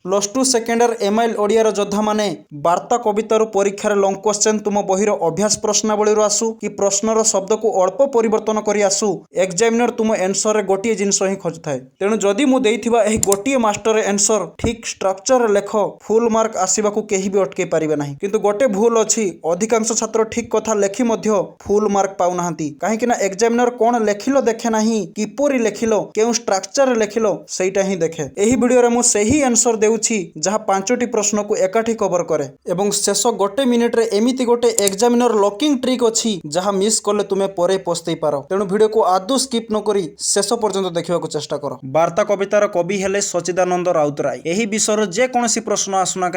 +2 ସେକେଣ୍ଡର ଏମାଇଲ୍ ଓଡ଼ିଆର ଯୋଦ୍ଧାମାନେ ବାର୍ତ୍ତା କବିତାରୁ ପରୀକ୍ଷାରେ ଲଙ୍ଗ କ୍ୱେଶ୍ଚେନ୍ ତୁମ ବହିର ଅଭ୍ୟାସ ପ୍ରଶ୍ନାବଳୀରୁ ଆସୁ କି ପ୍ରଶ୍ନର ଶବ୍ଦକୁ ଅଳ୍ପ ପରିବର୍ତ୍ତନ କରି ଆସୁ, ଏକ୍ସାମିନର ତୁମ ଏନ୍ସରରେ ଗୋଟିଏ ଜିନିଷ ହିଁ ଖୋଜୁଥାଏ। ତେଣୁ ଯଦି ମୁଁ ଦେଇଥିବା ଏହି ଗୋଟିଏ ମାଷ୍ଟର ଏନ୍ସର ଠିକ୍ ଷ୍ଟ୍ରକ୍ଚରରେ ଲେଖ, ଫୁଲ୍ ମାର୍କ ଆସିବାକୁ କେହି ବି ଅଟକେଇ ପାରିବେ ନାହିଁ। କିନ୍ତୁ ଗୋଟେ ଭୁଲ ଅଛି, ଅଧିକାଂଶ ଛାତ୍ର ଠିକ୍ କଥା ଲେଖି ମଧ୍ୟ ଫୁଲ୍ ମାର୍କ ପାଉନାହାନ୍ତି। କାହିଁକି ନା ଏକ୍ସାମିନର କ'ଣ ଲେଖିଲ ଦେଖେ ନାହିଁ, କିପରି ଲେଖିଲ, କେଉଁ ଷ୍ଟ୍ରକ୍ଚରରେ ଲେଖିଲ ସେଇଟା ହିଁ ଦେଖେ। ଏହି ଭିଡ଼ିଓରେ ମୁଁ ସେହି ଆନ୍ସର ଦେଉଛି ଯାହା 5ଟି ପ୍ରଶ୍ନକୁ ଏକାଠି କଭର କରେ ଏବଂ ଶେଷ ଗୋଟେ ମିନିଟରେ ଏମିତି ଗୋଟେ ଏକ୍ସାମିନର ଲକିଂ ଟ୍ରିକ୍ ଅଛି ଯାହା ମିସ୍ କଲେ ତୁମେ ପରେ ପସ୍ତେଇ ପାର। ତେଣୁ ଭିଡ଼ିଓକୁ ଆଦୌ ସ୍କିପ୍ ନ କରି ଶେଷ ପର୍ଯ୍ୟନ୍ତ ଦେଖିବାକୁ ଚେଷ୍ଟା କର। ବାର୍ତ୍ତା କବିତାର କବି ହେଲେ ସଚ୍ଚିଦାନନ୍ଦ ରାଉତରାୟ। ଏହି ବିଷୟର ଯେକୌଣସି ପ୍ରଶ୍ନ ଆସୁନା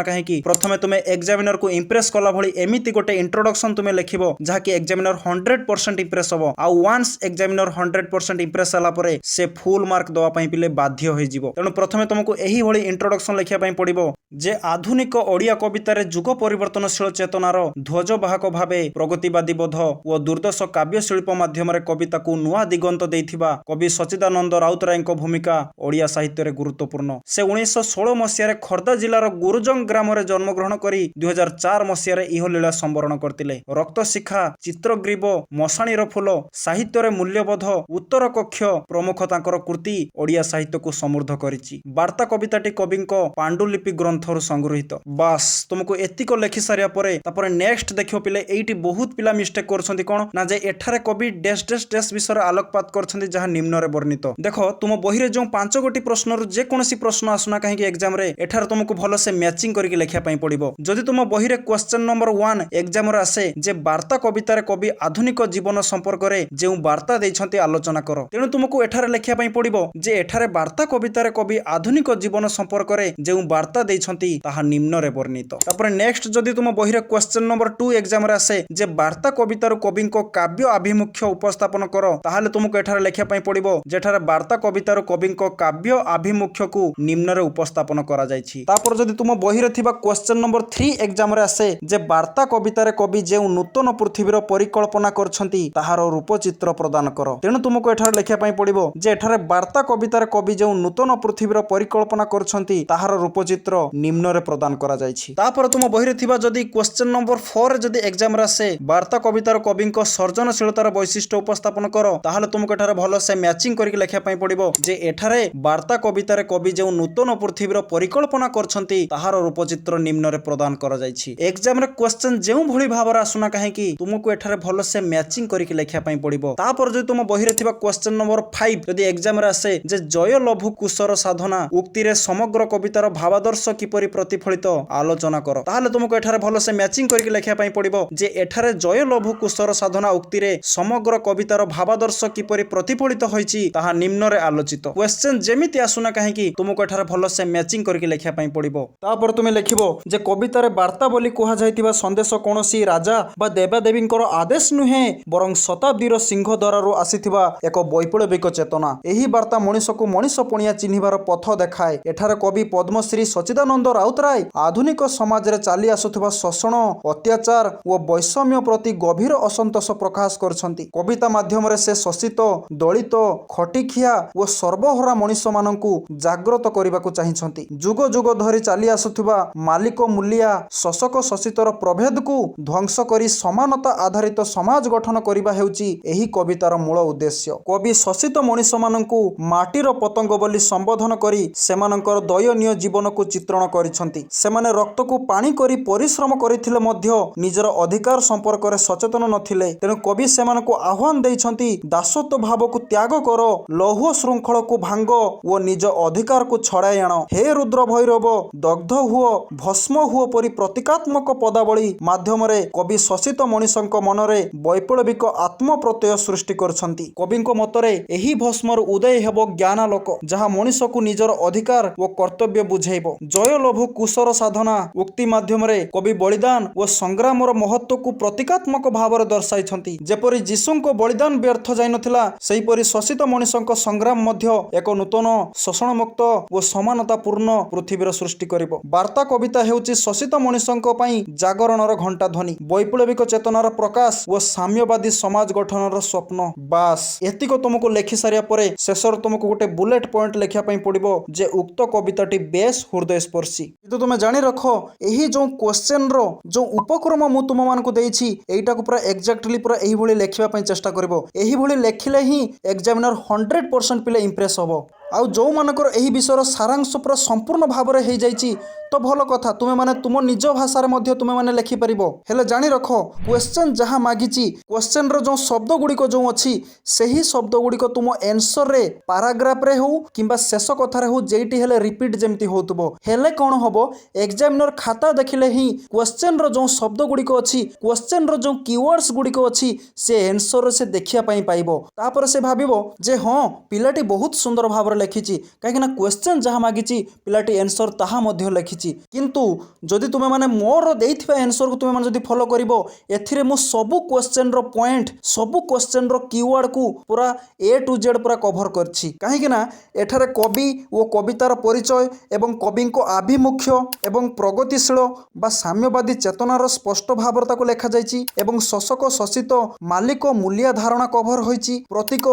କାହିଁକି, ପ୍ରଥମେ ତୁମେ ଏକ୍ସାମିନରକୁ ଇମ୍ପ୍ରେସ କଲା ଭଳି ଏମିତି ଗୋଟେ ଇଣ୍ଟ୍ରୋଡକ୍ସନ ତୁମେ ଲେଖିବ ଯାହାକି ଏକ୍ସାମିନର 100% ଇମ୍ପ୍ରେସ ହେବ। ଆଉ ୱାନ୍ସ ଏକ୍ସାମିନର 100% ଇମ୍ପ୍ରେସ ହେଲା ପରେ ସେ ଫୁଲ୍ ମାର୍କ ଦେବା ପାଇଁ ପିଲେ ବାଧ୍ୟ ହୋଇଯିବ। ତେଣୁ ପ୍ରଥମେ ତୁମକୁ ଏହିଭଳି ଇଣ୍ଟ୍ରୋଡକ୍ସନ ଲେଖିବା ପାଇଁ ପଡ଼ିବ ଯେ ଆଧୁନିକ ଓଡ଼ିଆ କବିତାରେ ଯୁଗ ପରିବର୍ତ୍ତନଶୀଳ ଚେତନାର ଧ୍ୱଜବାହକ ଭାବେ ପ୍ରଗତିବାଦୀ ବୋଧ ଓ ଦୁର୍ଦ୍ଦଶ କାବ୍ୟଶିଳ୍ପ ମାଧ୍ୟମରେ କବିତାକୁ ନୂଆ ଦିଗନ୍ତ ଦେଇଥିବା କବି ସଚ୍ଚିଦାନନ୍ଦ ରାଉତରାୟଙ୍କ ଭୂମିକା ଓଡ଼ିଆ ସାହିତ୍ୟରେ ଗୁରୁତ୍ୱପୂର୍ଣ୍ଣ। ସେ 1916 ମସିହାରେ ଖୋର୍ଦ୍ଧା ଜିଲ୍ଲାର ଗୁରୁଜଙ୍ଗ ଗ୍ରାମରେ ଜନ୍ମଗ୍ରହଣ କରି 2004 ମସିହାରେ ଇହଲୀଳା ସମ୍ବରଣ କରିଥିଲେ। ରକ୍ତଶିଖା, ଚିତ୍ରଗ୍ରୀବ, ମଶାଣିର ଫୁଲ, ସାହିତ୍ୟରେ ମୂଲ୍ୟବୋଧ, ଉତ୍ତର କକ୍ଷ ପ୍ରମୁଖ ତାଙ୍କର କୃତି ଓଡ଼ିଆ ସାହିତ୍ୟକୁ ସମୃଦ୍ଧ କରିଛି। ବାର୍ତ୍ତା କବିତାଟି କବିଙ୍କ ପାଣ୍ଡୁଲିପି ଗ୍ରନ୍ଥରୁ ସଂଗୃହୀତ। ବାସ୍, ତୁମକୁ ଏତିକ ଲେଖି ସାରିବା ପରେ ତାପରେ ନେକ୍ସଟ ଦେଖିବ ପିଲେ, ଏଇଠି ବହୁତ ପିଲା ମିଷ୍ଟେକ୍ କରୁଛନ୍ତି କ'ଣ ନା ଯେ ଏଠାରେ କବି ଡେସ୍ ଡେସ୍ ଡେସ୍ ବିଷୟରେ ଆଲୋକପାତ କରିଛନ୍ତି ଯାହା ନିମ୍ନରେ ବର୍ଣ୍ଣିତ। ଦେଖ, ତୁମ ବହିରେ ଯେଉଁ 5ଗୋଟି ପ୍ରଶ୍ନରୁ ଯେକୌଣସି ପ୍ରଶ୍ନ ଆସୁନା କାହିଁକି ଏକ୍ସାମରେ, ଏଠାରେ ତୁମକୁ ଭଲସେ ମ୍ୟାଚିଂ କରିକି ଲେଖିବା ପାଇଁ ପଡ଼ିବ। ଯଦି ତୁମ ବହିରେ କ୍ୱେଶ୍ଚନ ନମ୍ବର 1 ଏକ୍ସାମରେ ଆସେ ଯେ ବାର୍ତ୍ତା କବିତାରେ କବି ଆଧୁନିକ ଜୀବନ ସମ୍ପର୍କରେ ଯେଉଁ ବାର୍ତ୍ତା ଦେଇଛନ୍ତି ଆଲୋଚନା କର, ତେଣୁ ତୁମକୁ ଏଠାରେ ଲେଖିବା ପାଇଁ ପଡ଼ିବ ଯେ ଏଠାରେ ବାର୍ତ୍ତା କବିତାରେ କବି ଆଧୁନିକ ଜୀବନ ସମ୍ପର୍କରେ ଯେଉଁ ବାର୍ତ୍ତା ଦେଇଛନ୍ତି ତାହା ନିମ୍ନରେ ବର୍ଣ୍ଣିତ। ତାପରେ ନେକ୍ସଟ ଯଦି ତୁମ ବହିରେ କ୍ୱେଶ୍ଚନ ନମ୍ବର 2 ଏକ୍ସାମରେ ଆସେ ଯେ ବାର୍ତ୍ତା କବିତାରୁ କବିଙ୍କ କାବ୍ୟ ଆଭିମୁଖ୍ୟ ଉପସ୍ଥାପନ କର, ତାହେଲେ ତୁମକୁ ଏଠାରେ ଲେଖିବା ପାଇଁ ପଡ଼ିବ ଯେଠାରେ ବାର୍ତ୍ତା କବିତାରୁ କବିଙ୍କ କାବ୍ୟ ଆଭିମୁଖ୍ୟକୁ ନିମ୍ନରେ ଉପସ୍ଥାପନ କରାଯାଇଛି। ତାପରେ ଯଦି ତୁମ ବହିରେ ଥିବା କ୍ୱେଶ୍ଚନ ନମ୍ବର 3 ଏକ୍ସାମରେ ଆସେ ଯେ ବାର୍ତ୍ତା କବିତାରେ କବି ଯେଉଁ ନୂତନ ପୃଥିବୀର ପରିକଳ୍ପନା କରିଛନ୍ତି ତାହାର ରୂପଚିତ୍ର ପ୍ରଦାନ କର, ତେଣୁ ତୁମକୁ ଏଠାରେ ଲେଖିବା ପାଇଁ ପଡ଼ିବ ଯେ ଏଠାରେ ବାର୍ତ୍ତା କବିତାରେ କବି ଯେଉଁ ନୂତନ ପୃଥିବୀର ପରିକଳ୍ପନା କରିଛନ୍ତି ତାହାର ରୂପଚିତ୍ର ନିମ୍ନରେ ପ୍ରଦାନ କରାଯାଇଛି। ତାପରେ ତୁମ ବହିରେ ଥିବା ଯଦି କ୍ୱେଶ୍ଚନ ନମ୍ବର 4 ଯଦି ଏକ୍ସାମରେ ଆସେ ବାର୍ତ୍ତା କବିତାର କବିଙ୍କ ସର୍ଜନଶୀଳତାର ବୈଶିଷ୍ଟ୍ୟ ଉପସ୍ଥାପନ କର, ତାହେଲେ ତୁମକୁ ଏଠାରେ ଭଲସେ ମ୍ୟାଚିଂ କରିକି ଲେଖିବା ପାଇଁ ପଡ଼ିବ ଯେ ଏଠାରେ ବାର୍ତ୍ତା କବିତାରେ କବି ଯେଉଁ ନୂତନ ପୃଥିବୀର ପରିକଳ୍ପନା କରିଛନ୍ତି ତାହାର ରୂପଚିତ୍ର ନିମ୍ନରେ ପ୍ରଦାନ କରାଯାଇଛି। ଏକ୍ସାମରେ କ୍ୱେଶ୍ଚନ ଯେଉଁଭଳି ଭାବରେ ଆସୁନା କାହିଁକି ତୁମକୁ ଏଠାରେ ଭଲସେ ମ୍ୟାଚିଂ କରିକି ଲେଖିବା ପାଇଁ ପଡ଼ିବ। ତାପରେ ଯଦି ତୁମ ବହିରେ ଥିବା କ୍ୱେଶ୍ଚନ ନମ୍ବର 5 ଯଦି ଏକ୍ସାମରେ ଆସେ ଯେ ଜୟ ଲଭୁ କୁଶର ସାଧନା ଉକ୍ତିରେ ସମଗ୍ର କବିତାର ଭାବାଦର୍ଶ କିପରି ପ୍ରତିଫଳିତ ଆଲୋଚନା କର, ତାହେଲେ ତୁମକୁ ଏଠାରେ ଭଲସେ ମ୍ୟାଚିଂ କରିକି ଲେଖିବା ପାଇଁ ପଡ଼ିବ ଯେ ଏଠାରେ ଜୟ ଲଭୁ କୁଶର ସାଧନା ଉକ୍ତିରେ ସମଗ୍ର କବିତାର ଭାବାଦର୍ଶ କିପରି ପ୍ରତିଫଳିତ ହୋଇଛି ତାହା ନିମ୍ନରେ ଆଲୋଚିତ। କ୍ୱେଶ୍ଚନ ଯେମିତି ଆସୁନା କାହିଁକି ତୁମକୁ ଏଠାରେ ଭଲସେ ମ୍ୟାଚିଂ କରିକି ଲେଖିବା ପାଇଁ ପଡ଼ିବ। ତାପରେ ତୁମେ ଲେଖିବ ଯେ କବିତାରେ ବାର୍ତ୍ତା ବୋଲି କୁହାଯାଇଥିବା ସନ୍ଦେଶ କୌଣସି ରାଜା ବା ଦେବାଦେବୀଙ୍କର ଆଦେଶ ନୁହେଁ ବରଂ ଶତାବ୍ଦୀର ସିଂହଦ୍ୱାରରୁ ଆସିଥିବା ଏକ ବୈପ୍ଳବିକ ଚେତନା। ଏହି ବାର୍ତ୍ତା ମଣିଷକୁ ମଣିଷ ପଣିଆ ଚିହ୍ନିବାର ପଥ ଦେଖାଏ। ଏଠାରେ କବି ପଦ୍ମଶ୍ରୀ ସଚ୍ଚିଦାନନ୍ଦ ରାଉତରାୟ ଆଧୁନିକ ସମାଜରେ ଚାଲି ଆସୁଥିବା ଶୋଷଣ, ଅତ୍ୟାଚାର ଓ ବୈଷମ୍ୟ ପ୍ରତି ଗଭୀର ଅସନ୍ତୋଷ ପ୍ରକାଶ କରିଛନ୍ତି। କବିତା ମାଧ୍ୟମରେ ସେ ଶୋଷିତ, ଦଳିତ, ଖଟିଖିଆ ଓ ସର୍ବହରା ମଣିଷମାନଙ୍କୁ ଜାଗ୍ରତ କରିବାକୁ ଚାହିଁଛନ୍ତି। ଯୁଗ ଯୁଗ ଧରି ଚାଲି ଆସୁଥିବା ମାଲିକ ମୂଲିଆ, ଶୋଷକ ଶୋଷିତର ପ୍ରଭେଦକୁ ଧ୍ୱଂସ କରି ସମାନତା ଆଧାରିତ ସମାଜ ଗଠନ କରିବା ହେଉଛି ଏହି କବିତାର ମୂଳ ଉଦ୍ଦେଶ୍ୟ। କବି ଶୋଷିତ ମଣିଷମାନଙ୍କୁ ମାଟିର ପତଙ୍ଗ ବୋଲି ସମ୍ବୋଧନ କରି ସେମାନଙ୍କର ଦୟନୀୟ ଜୀବନକୁ ଚିତ୍ରଣ କରିଛନ୍ତି। ସେମାନେ ରକ୍ତକୁ ପାଣି କରି ପରିଶ୍ରମ କରିଥିଲେ ମଧ୍ୟ ନିଜର ଅଧିକାର ସମ୍ପର୍କରେ ସଚେତନ ନଥିଲେ। ତେଣୁ କବି ସେମାନଙ୍କୁ ଆହ୍ୱାନ ଦେଇଛନ୍ତି ଦାସତ୍ୱ ଭାବକୁ ତ୍ୟାଗ କର, ଲୌହ ଶୃଙ୍ଖଳକୁ ଭାଙ୍ଗ ଓ ନିଜ ଅଧିକାରକୁ ଛଡ଼ାଇ ଆଣ। ହେ ରୁଦ୍ର ଭୈରବ, ଦଗ୍ଧ ହୁଅ, ଭସ୍ମ ହୁଅ ପରି ପ୍ରତୀକାତ୍ମକ ପଦାବଳୀ ମାଧ୍ୟମରେ କବି ଶୋଷିତ ମଣିଷଙ୍କ ମନରେ ବୈପ୍ଳବିକ ଆତ୍ମପ୍ରତ୍ୟୟ ସୃଷ୍ଟି କରିଛନ୍ତି। କବିଙ୍କ ମତରେ ଏହି ଭସ୍ମରୁ ଉଦୟ ହେବ ଜ୍ଞାନାଲୋକ ଯାହା ମଣିଷକୁ ନିଜର ଅଧିକାର ଓ କର୍ତ୍ତବ୍ୟ ବୁଝେଇବ। ଜୟ ଜୟ ଲଭୁ କୁଶର ସାଧନା ଉକ୍ତି ମାଧ୍ୟମରେ କବି ବଳିଦାନ ଓ ସଂଗ୍ରାମର ମହତ୍ତ୍ୱକୁ ପ୍ରତୀକାତ୍ମକ ଭାବରେ ଦର୍ଶାଇଛନ୍ତି। ଯେପରି ଯୀଶୁଙ୍କ ବଳିଦାନ ବ୍ୟର୍ଥ ଯାଇନଥିଲା, ସେହିପରି ଶୋଷିତ ମଣିଷଙ୍କ ସଂଗ୍ରାମ ମଧ୍ୟ ଏକ ନୂତନ ଶୋଷଣମୁକ୍ତ ଓ ସମାନତାପୂର୍ଣ୍ଣ ପୃଥିବୀର ସୃଷ୍ଟି କରିବ। ବାର୍ତ୍ତା କବିତା ହେଉଛି ଶୋଷିତ ମଣିଷଙ୍କ ପାଇଁ ଜାଗରଣର ଘଣ୍ଟା ଧ୍ୱନି, ବୈପ୍ଳବିକ ଚେତନାର ପ୍ରକାଶ ଓ ସାମ୍ୟବାଦୀ ସମାଜ ଗଠନର ସ୍ୱପ୍ନ। ବାସ୍ ଏତିକ ତୁମକୁ ଲେଖି ସାରିବା ପରେ ଶେଷରେ ତୁମକୁ ଗୋଟେ ବୁଲେଟ୍ ପଏଣ୍ଟ ଲେଖିବା ପାଇଁ ପଡ଼ିବ ଯେ ଉକ୍ତ କବିତାଟି ବେଶ୍ ହୃଦୟସ୍ପର୍ଶୀ। କିନ୍ତୁ ତୁମେ ଜାଣି ରଖ, ଏହି ଯେଉଁ କ୍ୱେଶ୍ଚନର ଯେଉଁ ଉପକ୍ରମ ମୁଁ ତୁମମାନଙ୍କୁ ଦେଇଛି, ଏଇଟାକୁ ପୁରା ଏକ୍ଜାକ୍ଟଲି ପୁରା ଏହିଭଳି ଲେଖିବା ପାଇଁ ଚେଷ୍ଟା କରିବ। ଏହିଭଳି ଲେଖିଲେ ହିଁ ଏକ୍ଜାମିନର 100% ପିଲେ ଇମ୍ପ୍ରେସ୍ ହେବ। ଆଉ ଯେଉଁମାନଙ୍କର ଏହି ବିଷୟର ସାରାଂଶ ପୁରା ସମ୍ପୂର୍ଣ୍ଣ ଭାବରେ ହେଇଯାଇଛି ତ ଭଲ କଥା, ତୁମେମାନେ ତୁମ ନିଜ ଭାଷାରେ ମଧ୍ୟ ତୁମେମାନେ ଲେଖିପାରିବ। ହେଲେ ଜାଣି ରଖ, କ୍ୱେଶ୍ଚନ୍ ଯାହା ମାଗିଛି, କ୍ୱେଶ୍ଚନ୍ର ଯେଉଁ ଶବ୍ଦ ଗୁଡ଼ିକ ଯେଉଁ ଅଛି, ସେହି ଶବ୍ଦ ଗୁଡ଼ିକ ତୁମ ଏନ୍ସର୍ରେ ପାରାଗ୍ରାଫରେ ହେଉ କିମ୍ବା ଶେଷ କଥାରେ ହେଉ ଯେଇଠି ହେଲେ ରିପିଟ୍ ଯେମିତି ହେଉଥିବ। ହେଲେ କ'ଣ ହେବ, ଏକ୍ଜାମିନର ଖାତା ଦେଖିଲେ ହିଁ କ୍ୱେଶ୍ଚନ୍ର ଯେଉଁ ଶବ୍ଦ ଗୁଡ଼ିକ ଅଛି, କ୍ୱେଶ୍ଚନ୍ର ଯେଉଁ କିୱାର୍ଡସ୍ ଗୁଡ଼ିକ ଅଛି, ସେ ଏନ୍ସର୍ରେ ସେ ଦେଖିବା ପାଇଁ ପାଇବ। ତାପରେ ସେ ଭାବିବ ଯେ ହଁ, ପିଲାଟି ବହୁତ ସୁନ୍ଦର ଭାବରେ ଲେଖିଛି, କାହିଁକିନା କ୍ୱେଶ୍ଚନ୍ ଯାହା ମାଗିଛି ପିଲାଟି ଏନ୍ସର୍ ତାହା ମଧ୍ୟ ଲେଖିଛି। କିନ୍ତୁ ଯଦି ତୁମେମାନେ ମୋର ଦେଇଥିବା ଏନ୍ସର୍କୁ ତୁମେମାନେ ଯଦି ଫଲୋ କରିବ, ଏଥିରେ ମୁଁ ସବୁ କ୍ୱେଶ୍ଚନ୍ର ପଏଣ୍ଟ, ସବୁ କ୍ୱେଶ୍ଚନ୍ର କିୱାର୍ଡକୁ ପୁରା A to Z ପୁରା କଭର୍ କରିଛି। କାହିଁକିନା ଏଠାରେ କବି ଓ କବିତାର ପରିଚୟ ଏବଂ କବିଙ୍କ ଆଭିମୁଖ୍ୟ ଏବଂ ପ୍ରଗତିଶୀଳ ବା ସାମ୍ୟବାଦୀ ଚେତନାର ସ୍ପଷ୍ଟ ଭାବରେ ତାକୁ ଲେଖାଯାଇଛି ଏବଂ ଶୋଷକ ଶୋଷିତ ମାଲିକ ମୂଲିଆ ଧାରଣା କଭର୍ ହୋଇଛି। ପ୍ରତୀକ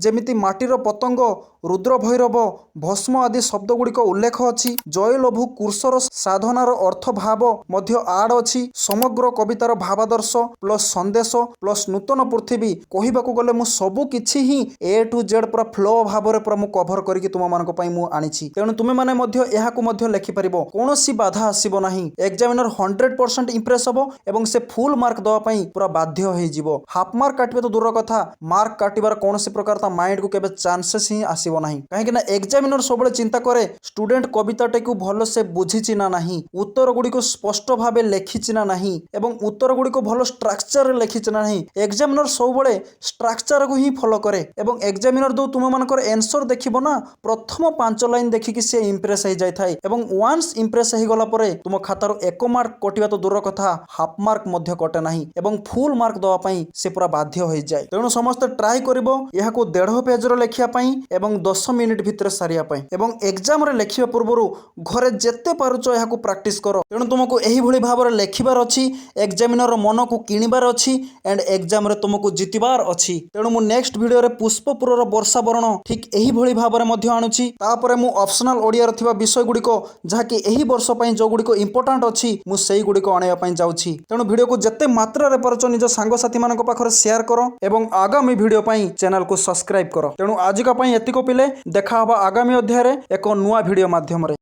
ଯେମିତି ମାଟିର ପତଙ୍ଗ, ରୁଦ୍ର ଭୈରବ, ଭସ୍ମ ଆଦି ଶବ୍ଦ ଗୁଡ଼ିକ ଉଲ୍ଲେଖ ଅଛି। ଜୟଲଭୁ କୁଶର ସାଧନାର ଅର୍ଥ ଭାବ ମଧ୍ୟ ଆଡ୍ ଅଛି। ସମଗ୍ର କବିତାର ଭାବାଦର୍ଶ ପ୍ଲସ୍ ସନ୍ଦେଶ ପ୍ଲସ୍ ନୂତନ ପୃଥିବୀ, କହିବାକୁ ଗଲେ ମୁଁ ସବୁ କିଛି ହିଁ A to Z ପୁରା ଫ୍ଲୋ ଭାବରେ ପୁରା ମୁଁ କଭର୍ କରିକି ତୁମମାନଙ୍କ ପାଇଁ ମୁଁ ଆଣିଛି। ତେଣୁ ତୁମେମାନେ ମଧ୍ୟ ଏହାକୁ ମଧ୍ୟ ଲେଖିପାରିବ, କୌଣସି ବାଧା ଆସିବ ନାହିଁ। ଏକ୍ଜାମିନର 100% ଇମ୍ପ୍ରେସ୍ ହେବ ଏବଂ ସେ ଫୁଲ୍ ମାର୍କ ଦେବା ପାଇଁ ପୁରା ବାଧ୍ୟ ହୋଇଯିବ। ହାଫ୍ ମାର୍କ କାଟିବା ତ ଦୂର କଥା, ମାର୍କ କାଟିବାର କୌଣସି ପ୍ରକାର ତା ମାଇଣ୍ଡକୁ କେବେ ଚାନ୍ସେସ୍ ହିଁ ଆସିବ ନାହିଁ। କାହିଁକିନା ଏକ୍ଜାମିନର ସବୁବେଳେ ଚିନ୍ତା କରେ ଷ୍ଟୁଡେଣ୍ଟ କବିତାଟିକୁ ଭଲସେ ବୁଝିଛି ନା ନାହିଁ, ଉତ୍ତର ଗୁଡ଼ିକୁ ସ୍ପଷ୍ଟ ଭାବେ ଲେଖିଛି ନା ନାହିଁ ଏବଂ ଉତ୍ତର ଗୁଡ଼ିକୁ ଭଲ ଷ୍ଟ୍ରକ୍ଚରରେ ଲେଖିଛି ନା ନାହିଁ। ଏକ୍ଜାମିନର ସବୁବେଳେ ଷ୍ଟ୍ରକ୍ଚରକୁ ହିଁ ଫଲୋ କରେ ଏବଂ ଏକ୍ଜାମିନର ଯେଉଁ ତୁମମାନଙ୍କର ଏନ୍ସର୍ ଦେଖିବ ନା, ପ୍ରଥମ 5 ଲାଇନ୍ ଦେଖିକି ସେ ଇମ୍ପ୍ରେସ୍ ହେଇଯାଇଥାଏ ଏବଂ ୱାନ୍ସ ଇମ୍ପ୍ରେସ୍ ହେଇଗଲା ପରେ ତୁମ ଖାତାରୁ 1 ମାର୍କ କଟିବା ତ ଦୂର କଥା, ହାଫ୍ ମାର୍କ ମଧ୍ୟ କଟେ ନାହିଁ ଏବଂ ଫୁଲ୍ ମାର୍କ ଦେବା ପାଇଁ ସେ ପୁରା ବାଧ୍ୟ ହୋଇଯାଏ। ତେଣୁ ସମସ୍ତେ ଟ୍ରାଏ କରିବ ଏହାକୁ 1.5 ପେଜର ଲେଖିବା ପାଇଁ ଏବଂ 10 ମିନିଟ୍ ଭିତରେ ସାରିବା ପାଇଁ ଏବଂ ଏକ୍ଜାମରେ ଲେଖିବା ପୂର୍ବରୁ ଘରେ ଯେତେ ପାରୁଛ ଏହାକୁ ପ୍ରାକ୍ଟିସ୍ କର। ତେଣୁ ତୁମକୁ ଏହିଭଳି ଭାବରେ ଲେଖିବାର ଅଛି, ଏକ୍ଜାମିନର ମନକୁ କିଣିବାର ଅଛି ଆଣ୍ଡ ଏକ୍ଜାମରେ ତୁମକୁ ଜିତିବାର ଅଛି। ତେଣୁ ମୁଁ ନେକ୍ସଟ ଭିଡ଼ିଓରେ ପୁଷ୍ପପୁରର ବର୍ଷାବରଣ ଠିକ୍ ଏହିଭଳି ଭାବରେ ମଧ୍ୟ ଆଣୁଛି। ତାପରେ ମୁଁ ଅପସନାଲ ଓଡ଼ିଆର ଥିବା ବିଷୟ ଗୁଡ଼ିକ ଯାହାକି ଏହି ବର୍ଷ ପାଇଁ ଯେଉଁଗୁଡ଼ିକ ଇମ୍ପୋର୍ଟାଣ୍ଟ ଅଛି, ମୁଁ ସେଇଗୁଡ଼ିକ ଆଣିବା ପାଇଁ ଯାଉଛି। ତେଣୁ ଭିଡ଼ିଓକୁ ଯେତେ ମାତ୍ରାରେ ପାରୁଛ ନିଜ ସାଙ୍ଗସାଥୀମାନଙ୍କ ପାଖରେ ସେୟାର କର ଏବଂ ଆଗାମୀ ଭିଡ଼ିଓ ପାଇଁ ଚ୍ୟାନେଲକୁ ସବସ୍କ୍ରାଇବ୍ କର। ତେଣୁ ଆଜିକା ପାଇଁ ଏତିକ ପିଲେ, ଦେଖା ହେବା ଆଗାମୀ ଅଧ୍ୟାୟରେ ଏକ ନୂଆ ଭିଡ଼ିଓ ମାଧ୍ୟମରେ।